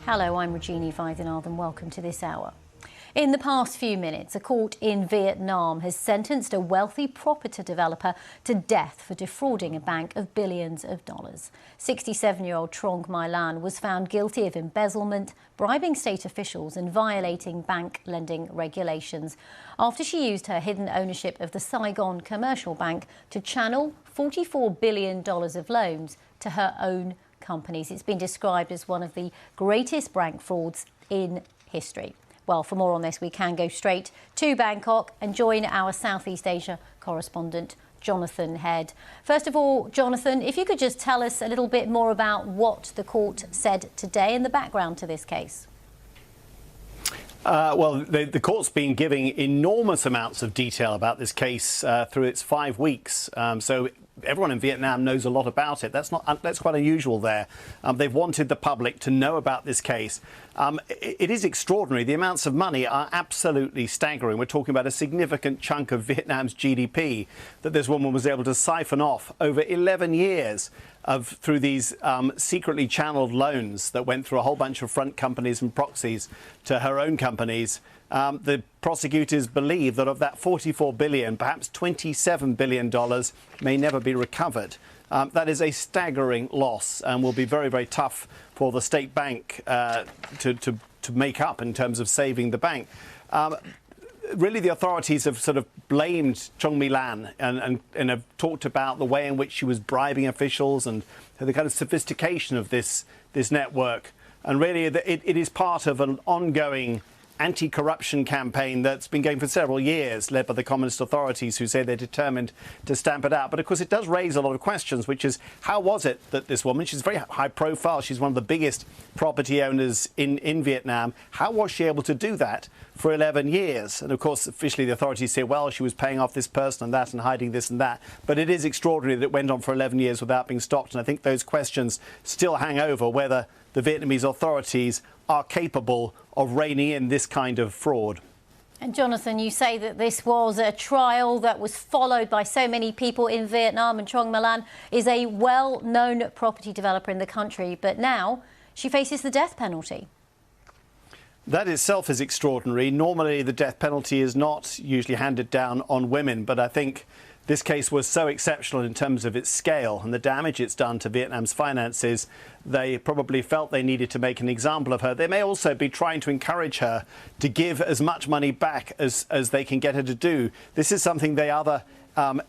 Hello, I'm Regina Vaidyanathan. Welcome to this hour. In the past few minutes, a court in Vietnam has sentenced a wealthy property developer to death for defrauding a bank of billions of dollars. 67-year-old TruongMyLan was found guilty of embezzlement, bribing state officials and violating bank lending regulations after she used her hidden ownership of the Saigon Commercial Bank to channel $44 billion of loans to her own companies. It's been described as one of the greatest bank frauds in history. Well, for more on this, we can go straight to Bangkok and join our Southeast Asia correspondent, Jonathan Head. First of all, Jonathan, if you could just tell us a little bit more about what the court said today and the background to this case. Well, the court's been giving enormous amounts of detail about this case through its 5 weeks. So everyone in Vietnam knows a lot about it. That's quite unusual there. They've wanted the public to know about this case. It is extraordinary. The amounts of money are absolutely staggering. We're talking about a significant chunk of Vietnam's GDP that this woman was able to siphon off over 11 years through these secretly channeled loans that went through a whole bunch of front companies and proxies to her own companies. The prosecutors believe that of that $44 billion, perhaps $27 billion may never be recovered. That is a staggering loss and will be very, very tough for the state bank to make up in terms of saving the bank. Really, the authorities have sort of blamed TruongMyLan and have talked about the way in which she was bribing officials and the kind of sophistication of this network. And really, it is part of an ongoing anti-corruption campaign that's been going for several years, led by the communist authorities, who say they're determined to stamp it out. But of course, it does raise a lot of questions, which is, how was it that this woman, she's very high profile, she's one of the biggest property owners in Vietnam, how was she able to do that for 11 years? And of course, officially the authorities say, well, she was paying off this person and that and hiding this and that. But it is extraordinary that it went on for 11 years without being stopped. And I think those questions still hang over whether the Vietnamese authorities are capable of reining in this kind of fraud. And Jonathan, you say that this was a trial that was followed by so many people in Vietnam, and TruongMyLan is a well-known property developer in the country, but now she faces the death penalty. That itself is extraordinary. Normally, the death penalty is not usually handed down on women, but I think this case was so exceptional in terms of its scale and the damage it's done to Vietnam's finances. They probably felt they needed to make an example of her. They may also be trying to encourage her to give as much money back as they can get her to do. This is something the other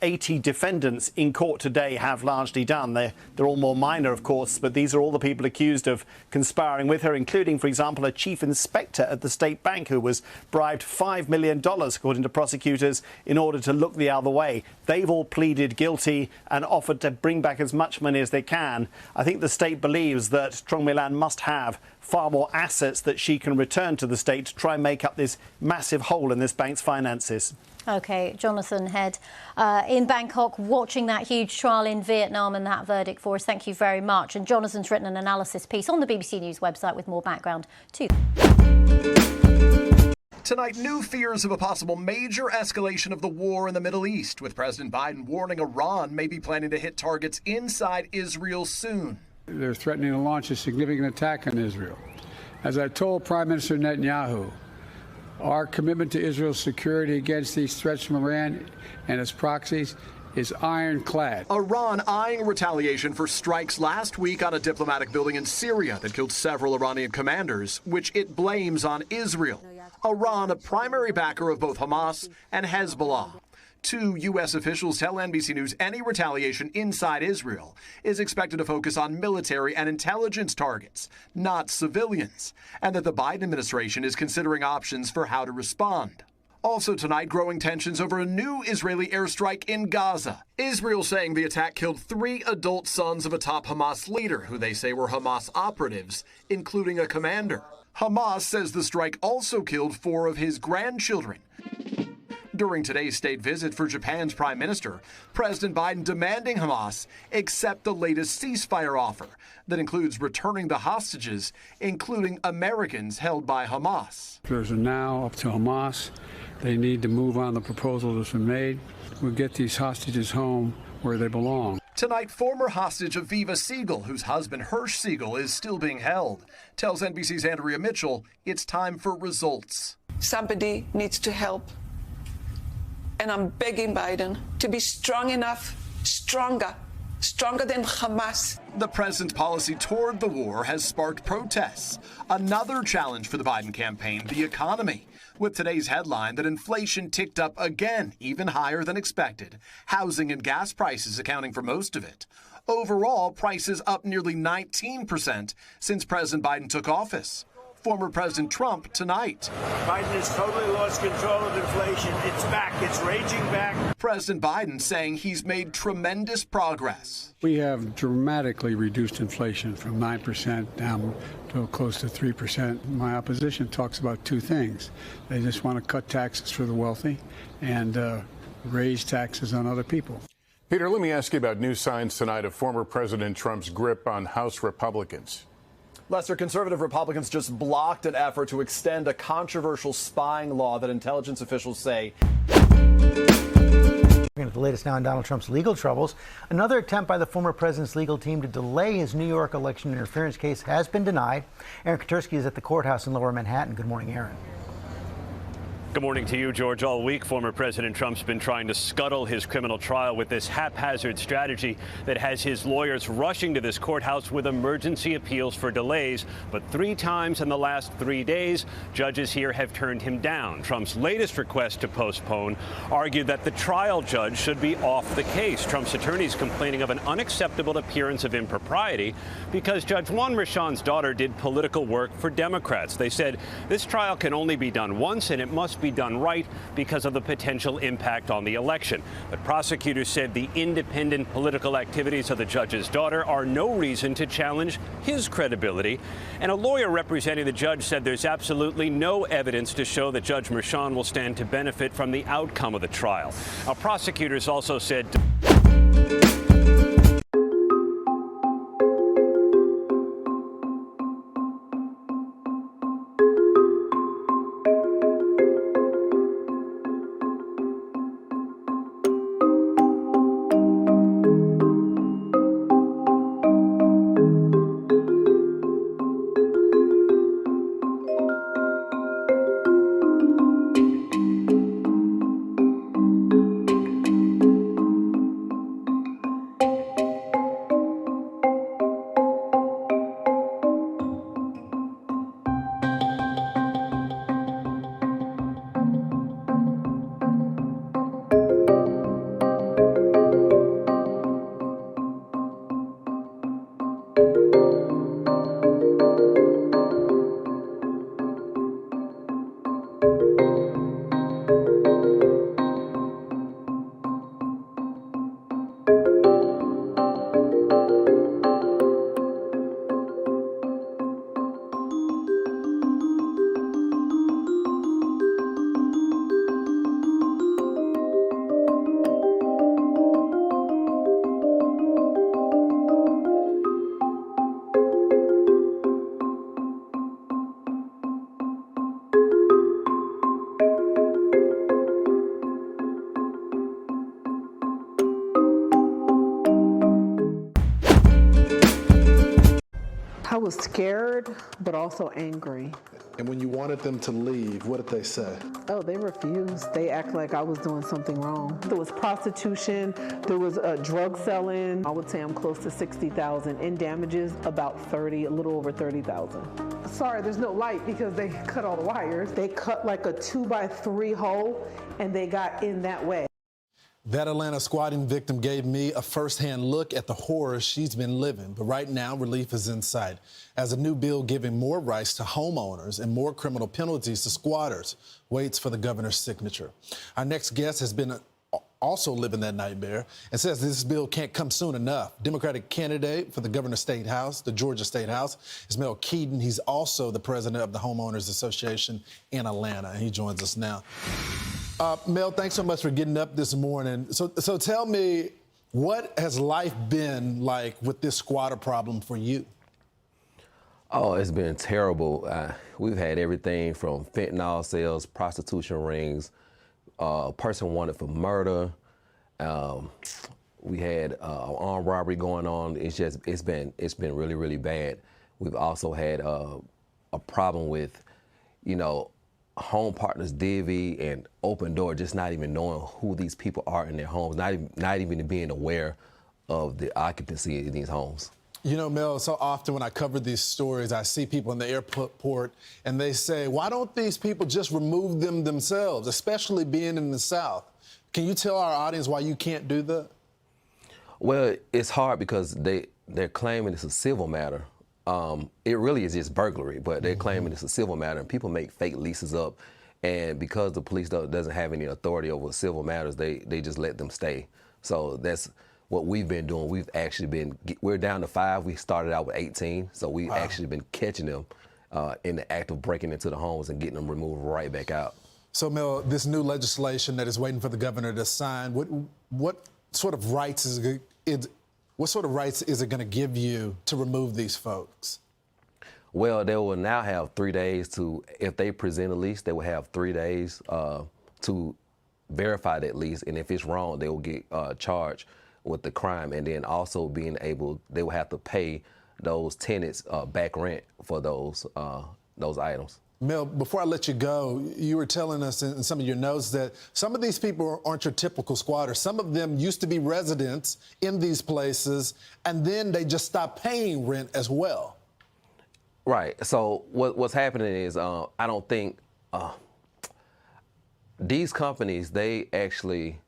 80 defendants in court today have largely done. They're all more minor, of course, but these are all the people accused of conspiring with her, including, for example, a chief inspector at the state bank who was bribed $5 million, according to prosecutors, in order to look the other way. They've all pleaded guilty and offered to bring back as much money as they can. I think the state believes that TruongMyLan must have far more assets that she can return to the state to try and make up this massive hole in this bank's finances. OK, Jonathan Head in Bangkok, watching that huge trial in Vietnam and that verdict for us. Thank you very much. And Jonathan's written an analysis piece on the BBC News website with more background too. Tonight, new fears of a possible major escalation of the war in the Middle East, with President Biden warning Iran may be planning to hit targets inside Israel soon. They're threatening to launch a significant attack on Israel. As I told Prime Minister Netanyahu, our commitment to Israel's security against these threats from Iran and its proxies is ironclad. Iran eyeing retaliation for strikes last week on a diplomatic building in Syria that killed several Iranian commanders, which it blames on Israel. Iran, a primary backer of both Hamas and Hezbollah. 2 U.S. officials tell NBC News any retaliation inside Israel is expected to focus on military and intelligence targets, not civilians, and that the Biden administration is considering options for how to respond. Also tonight, growing tensions over a new Israeli airstrike in Gaza. Israel saying the attack killed 3 adult sons of a top Hamas leader, who they say were Hamas operatives, including a commander. Hamas says the strike also killed 4 of his grandchildren. During today's state visit for Japan's prime minister, President Biden demanding Hamas accept the latest ceasefire offer that includes returning the hostages, including Americans held by Hamas. There's a now up to Hamas. They need to move on the proposal that's been made. We'll get these hostages home where they belong. Tonight, former hostage Aviva Siegel, whose husband Hirsch Siegel is still being held, tells NBC's Andrea Mitchell it's time for results. Somebody needs to help. And I'm begging Biden to be strong enough, stronger than Hamas. The president's policy toward the war has sparked protests. Another challenge for the Biden campaign, the economy, with today's headline that inflation ticked up again, even higher than expected. Housing and gas prices accounting for most of it. Overall, prices up nearly 19% since President Biden took office. Former President Trump tonight. Biden has totally lost control of inflation. It's back. It's raging back. President Biden saying he's made tremendous progress. We have dramatically reduced inflation from 9% down to close to 3%. My opposition talks about two things. They just want to cut taxes for the wealthy and raise taxes on other people. Peter, let me ask you about new signs tonight of former President Trump's grip on House Republicans. Lester, conservative Republicans just blocked an effort to extend a controversial spying law that intelligence officials say. Looking at the latest now on Donald Trump's legal troubles, another attempt by the former president's legal team to delay his New York election interference case has been denied. Aaron Katersky is at the courthouse in Lower Manhattan. Good morning, Aaron. Good morning to you, George. All week, former President Trump's been trying to scuttle his criminal trial with this haphazard strategy that has his lawyers rushing to this courthouse with emergency appeals for delays. But 3 times in the last 3 days, judges here have turned him down. Trump's latest request to postpone argued that the trial judge should be off the case. Trump's attorneys complaining of an unacceptable appearance of impropriety because Judge Juan Merchan's daughter did political work for Democrats. They said this trial can only be done once and it must be done right because of the potential impact on the election. But prosecutors said the independent political activities of the judge's daughter are no reason to challenge his credibility. And a lawyer representing the judge said there's absolutely no evidence to show that Judge Merchan will stand to benefit from the outcome of the trial. Now, prosecutors also said I was scared, but also angry. And when you wanted them to leave, what did they say? Oh, they refused. They act like I was doing something wrong. There was prostitution, there was drug selling. I would say I'm close to $60,000 in damages, about 30, a little over 30,000. Sorry, there's no light because they cut all the wires. They cut like a 2x3 hole and they got in that way. That Atlanta squatting victim gave me a first-hand look at the horror she's been living. But right now, relief is in sight, as a new bill giving more rights to homeowners and more criminal penalties to squatters waits for the governor's signature. Our next guest has been also living that nightmare and says this bill can't come soon enough. Democratic candidate for the governor's state house, the Georgia State House, is Mel Keaton. He's also the president of the Homeowners Association in Atlanta, and he joins us now. Mel, thanks so much for getting up this morning. So tell me, what has life been like with this squatter problem for you? Oh, it's been terrible. We've had everything from fentanyl sales, prostitution rings, a person wanted for murder. We had an armed robbery going on. It's been really, really bad. We've also had a problem with, home partners, Divvy and Open Door, just not even knowing who these people are in their homes, not even being aware of the occupancy in these homes. Mel, so often when I cover these stories, I see people in the airport and they say, why don't these people just remove them themselves, especially being in the South? Can you tell our audience why you can't do that? Well, it's hard because they're claiming it's a civil matter. It really is just burglary, but they're claiming it's a civil matter, and people make fake leases up. And because the police doesn't have any authority over civil matters, they just let them stay. So that's what we've been doing. We're down to 5. We started out with 18, so we've actually been catching them in the act of breaking into the homes and getting them removed right back out. So, Mel, this new legislation that is waiting for the governor to sign, what sort of rights is it going to give you to remove these folks? Well, they will now have 3 days if they present a lease, they will have 3 days to verify that lease, and if it's wrong, they will get charged with the crime, and then also they will have to pay those tenants back rent for those items. Mel, before I let you go, you were telling us in some of your notes that some of these people aren't your typical squatters. Some of them used to be residents in these places, and then they just stopped paying rent as well. Right. So what's happening is I don't think these companies, they actually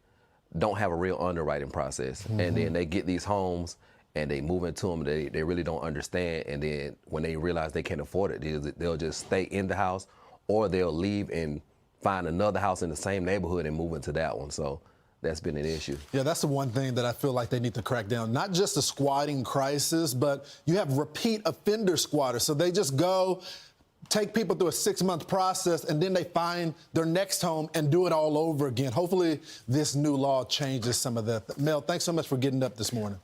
don't have a real underwriting process. Mm-hmm. And then they get these homes and they move into them. They really don't understand. And then when they realize they can't afford it, they'll just stay in the house, or they'll leave and find another house in the same neighborhood and move into that one. So that's been an issue. Yeah, that's the one thing that I feel like they need to crack down. Not just the squatting crisis, but you have repeat offender squatters. So they just go, take people through a 6-month process, and then they find their next home and do it all over again. Hopefully this new law changes some of that. Mel, thanks so much for getting up this morning.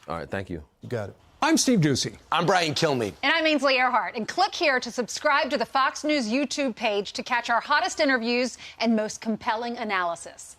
All right, thank you. You got it. I'm Steve Ducey. I'm Brian Kilmeade. And I'm Ainsley Earhart. And click here to subscribe to the Fox News YouTube page to catch our hottest interviews and most compelling analysis.